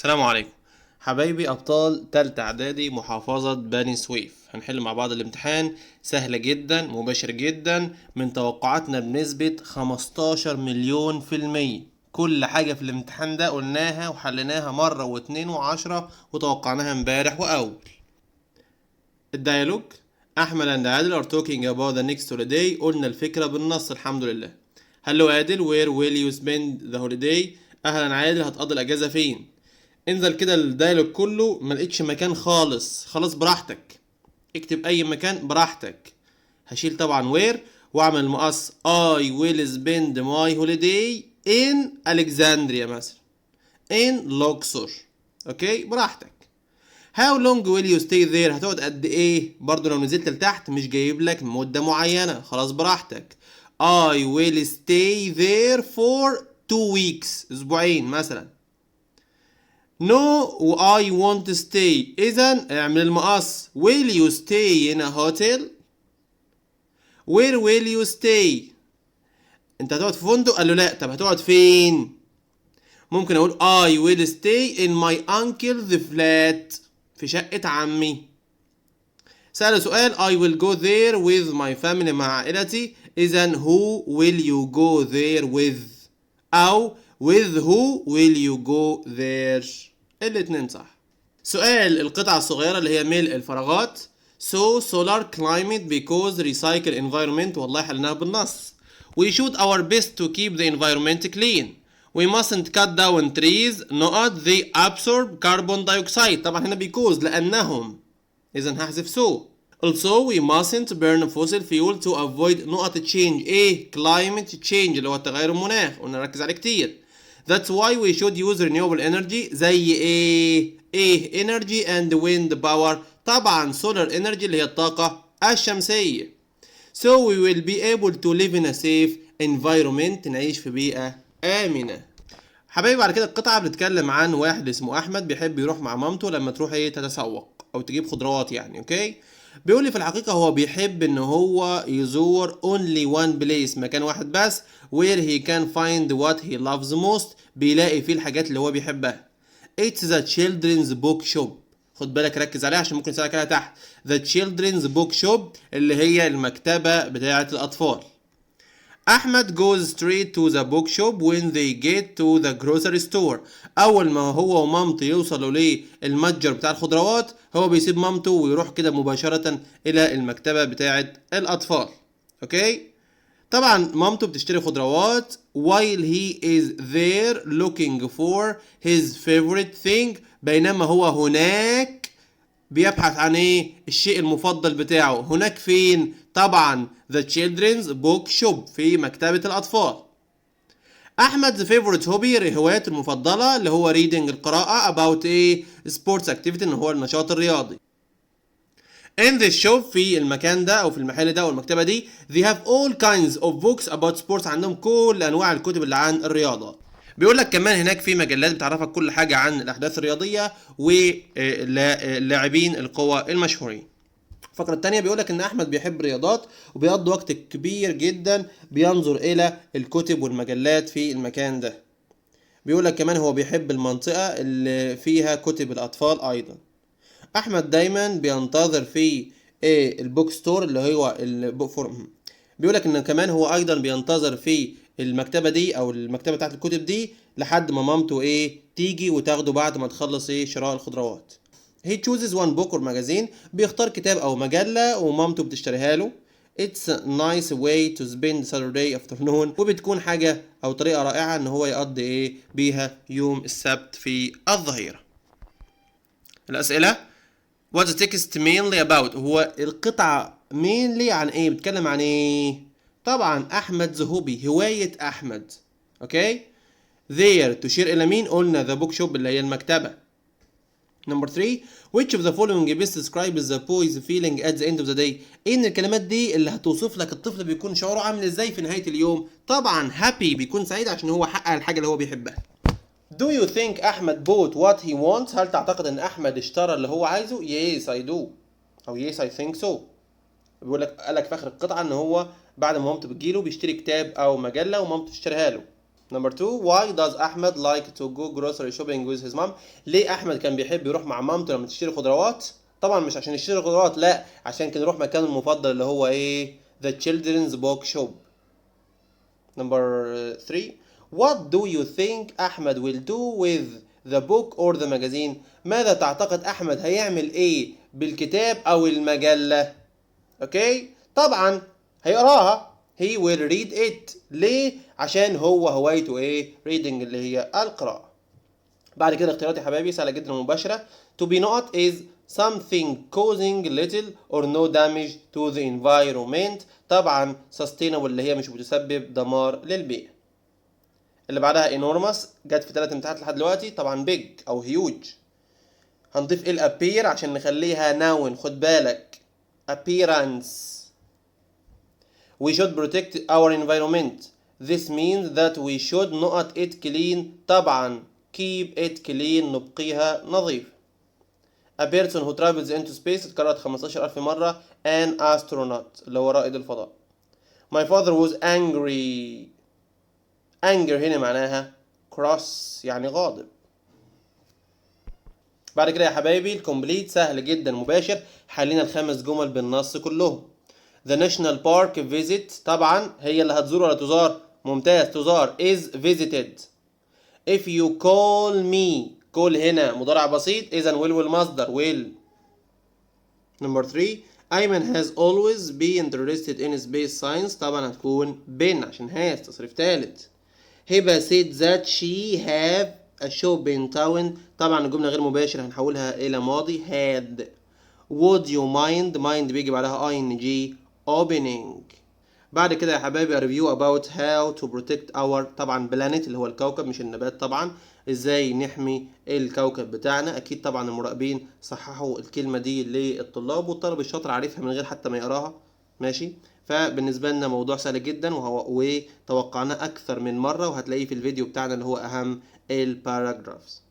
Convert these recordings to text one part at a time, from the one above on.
السلام عليكم حبايبي أبطال تالتة إعدادي محافظة بني سويف. هنحل مع بعض الامتحان سهل جدا مباشر جدا من توقعاتنا بنسبة 15 مليون في المية. كل حاجة في الامتحان ده قلناها وحليناها مرة واتنين وعشرة وتوقعناها امبارح وأول. الديالوج: أحمد and عادل are talking about the next holiday. قلنا الفكرة بالنص الحمد لله. هلو عادل where will you spend the holiday؟ أهلا عادل هتقضي الأجازة فين؟ انزل كده الدايلوج كله ملقتش مكان خلاص براحتك اكتب اي مكان براحتك. هشيل طبعا وير واعمل المقص I will spend my holiday in Alexandria مثلا in Luxor. اوكي براحتك. How long will you stay there؟ هتقعد قد ايه؟ برضو لو نزلت لتحت مش جايب لك مدة معينة خلاص براحتك. I will stay there for 2 weeks اسبوعين مثلا. No I want to stay. إذا اعمل المقص will you stay in a hotel؟ where will you stay؟ انت هتقعد في فندق؟ قال له لا. طب هتقعد فين؟ ممكن اقول I will stay in my uncle's flat في شقة عمي. سأله سؤال I will go there with my family مع عائلتي. إذا who will you go there with؟ أو with who will you go there؟ الاتنين صح. سؤال القطعة الصغيرة اللي هي ملء الفراغات. So solar climate because recycle environment. والله حلناها بالنص. We should our best to keep the environment clean. We mustn't cut down trees. not they absorb carbon dioxide. طبعا هنا because لأنهم. إذا هحذف so. Also we mustn't burn fossil fuel to avoid نقط change. ايه climate change اللي هو التغير المناخ. قلنا نركز عليه كتير. That's why we should use renewable energy. زي ايه energy and wind power. طبعا solar energy اللي هي الطاقة الشمسية. So we will be able to live in a safe environment. نعيش في بيئة آمنة. حبايبي بعد كده القطعة بتتكلم عن واحد اسمه أحمد بيحب يروح مع مامته لما تروح تتسوق أو تجيب خضروات يعني أوكي. بيقول لي في الحقيقة هو بيحب إن هو يزور only one place مكان واحد بس where he can find what he loves most. بيلاقي فيه الحاجات اللي هو بيحبها. It's the children's book shop. خد بالك ركز عليها عشان ممكن يسألك عليها تحت. The children's book shop اللي هي المكتبة بتاعة الأطفال. أحمد goes straight to the bookshop when they get to the grocery store. أول ما هو ومامته يوصلوا للمتجر بتاع الخضروات هو بيسيب مامته ويروح كده مباشرة إلى المكتبة بتاعة الأطفال. أوكي؟ طبعا مامته بتشتري خضروات while he is there looking for his favorite thing. بينما هو هناك بيبحث عن ايه الشيء المفضل بتاعه. هناك فين؟ طبعا the children's book shop في مكتبة الأطفال. أحمد favorite hobby هوايته المفضلة اللي هو reading القراءة about ايه sports activity اللي هو النشاط الرياضي. In this shop في المكان ده أو في المحل ده أو المكتبة دي they have all kinds of books about sports. عندهم كل أنواع الكتب اللي عن الرياضة. بيقول لك كمان هناك في مجلات بتعرفك كل حاجة عن الأحداث الرياضية ولاعبين القوى المشهورين. الفقرة التانية بيقول لك إن أحمد بيحب الرياضات وبيقضي وقت كبير جدا بينظر إلى الكتب والمجلات في المكان ده. بيقول لك كمان هو بيحب المنطقة اللي فيها كتب الأطفال أيضا. أحمد دايما بينتظر في البوك ستور اللي هو البوك فورم. بيقول لك إن كمان هو أيضا بينتظر في المكتبة دي أو المكتبة بتاعت الكتب دي لحد ما مامته تيجي وتاخده بعد ما تخلص شراء الخضروات. he chooses one book or magazine. بيختار كتاب أو مجلة ومامته بتشتريها له. it's a nice way to spend Saturday afternoon. وبتكون حاجة أو طريقة رائعة إن هو يقضي بيها يوم السبت في الظهيرة. الأسئلة: What's the text mainly about؟ هو القطعة mainly عن ايه؟ بتكلم عن ايه؟ طبعا أحمد هوبي هواية أحمد. اوكي؟ there تشير إلى مين؟ قلنا the book shop اللي هي المكتبة. Number 3 which of the following best describes the boy's feeling at the end of the day؟ ايه من الكلمات دي اللي هتوصف لك الطفل بيكون شعوره عامل ازاي في نهاية اليوم؟ طبعا happy بيكون سعيد عشان هو حقق الحاجة اللي هو بيحبها. Do you think أحمد bought what he wants؟ هل تعتقد إن أحمد اشترى اللي هو عايزه؟ Yes I do أو yes I think so. بيقول لك قال لك في آخر القطعة إن هو بعد ما مامته بتجيله بيشتري كتاب أو مجلة ومامته تشتريها له. Number 2, why does أحمد like to go grocery shopping with his mom؟ ليه أحمد كان بيحب يروح مع مامته لما تشتري خضروات؟ طبعا مش عشان يشتري خضروات، لا عشان كان يروح مكانه المفضل اللي هو ايه؟ The children's book shop. Number 3, what do you think أحمد will do with the book or the magazine؟ ماذا تعتقد أحمد هيعمل ايه بالكتاب أو المجلة؟ اوكي؟ طبعا هيقراها. He will read it. ليه؟ عشان هو هوايته ايه؟ reading اللي هي القراءة. بعد كده اختيارات يا حبايبي سهلة جدا ومباشرة. To be not is something causing little or no damage to the environment. طبعا sustainable اللي هي مش بتسبب دمار للبيئة. اللي بعدها enormous جت في 3 امتحانات لحد دلوقتي. طبعا big او huge. هنضيف ال appear عشان نخليها noun. خد بالك appearance. We should protect our environment. This means that we should not it clean. طبعا keep it clean نبقيها نظيف. A person who travels into space اتكررت 15,000 مرة. An astronaut اللي هو رائد الفضاء. My father was angry. Anger هنا معناها cross يعني غاضب. بعد كده يا حبايبي الكومبليت سهل جدا مباشر. حلينا ال5 جمل بالنص كلهم. The National Park visit طبعا هي اللي هتزور ولا تزار؟ ممتاز تزار. is visited. If you call me call هنا مضارع بسيط إذا will والمصدر will. Number 3, أيمن has always been interested in space science. طبعا هتكون been عشان has تصريف ثالث. هبة said that she have a shop in town. طبعا الجملة غير مباشرة هنحولها إلى ماضي had. Would you mind بيجي بعدها ing opening. بعد كده يا حبايبي review about how to protect our طبعا planet اللي هو الكوكب مش النبات. طبعا ازاي نحمي الكوكب بتاعنا. اكيد طبعا المراقبين صححوا الكلمة دي للطلاب والطالب الشاطر عارفها من غير حتى ما يقراها. ماشي. فبالنسبة لنا موضوع سهل جدا وتوقعناه اكثر من مرة وهتلاقيه في الفيديو بتاعنا اللي هو اهم الباراجرافز.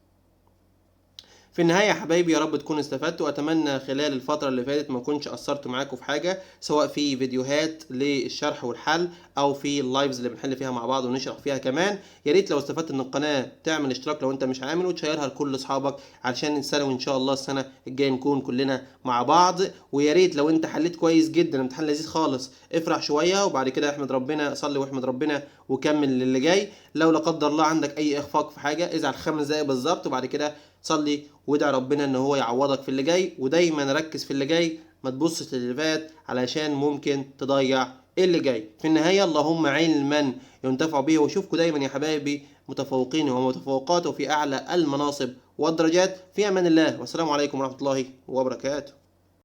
في النهاية يا حبايبي يا رب تكونوا استفدتوا واتمنى خلال الفترة اللي فاتت ما كنتش قصرت معاكم في حاجة سواء في فيديوهات للشرح والحل او في اللايفز اللي بنحل فيها مع بعض ونشرح فيها كمان. يا ريت لو استفدت من القناة تعمل اشتراك لو انت مش عامل وتشيرها لكل اصحابك علشان السنة وان شاء الله السنة الجاية نكون كلنا مع بعض. ويا ريت لو انت حليت كويس جدا امتحان لذيذ خالص افرح شوية وبعد كده احمد ربنا صلي واحمد ربنا وكمل للي جاي. لو لا قدر الله عندك اي اخفاق في حاجة ازعل 5 دقايق بالظبط وبعد كده صلي وادعي ربنا ان هو يعوضك في اللي جاي. ودايما ركز في اللي جاي ما تبصش للي فات علشان ممكن تضيع اللي جاي. في النهاية اللهم علما ينتفع به. واشوفكم دايما يا حبايبي متفوقين ومتفوقات وفي اعلى المناصب والدرجات. في امان الله والسلام عليكم ورحمة الله وبركاته.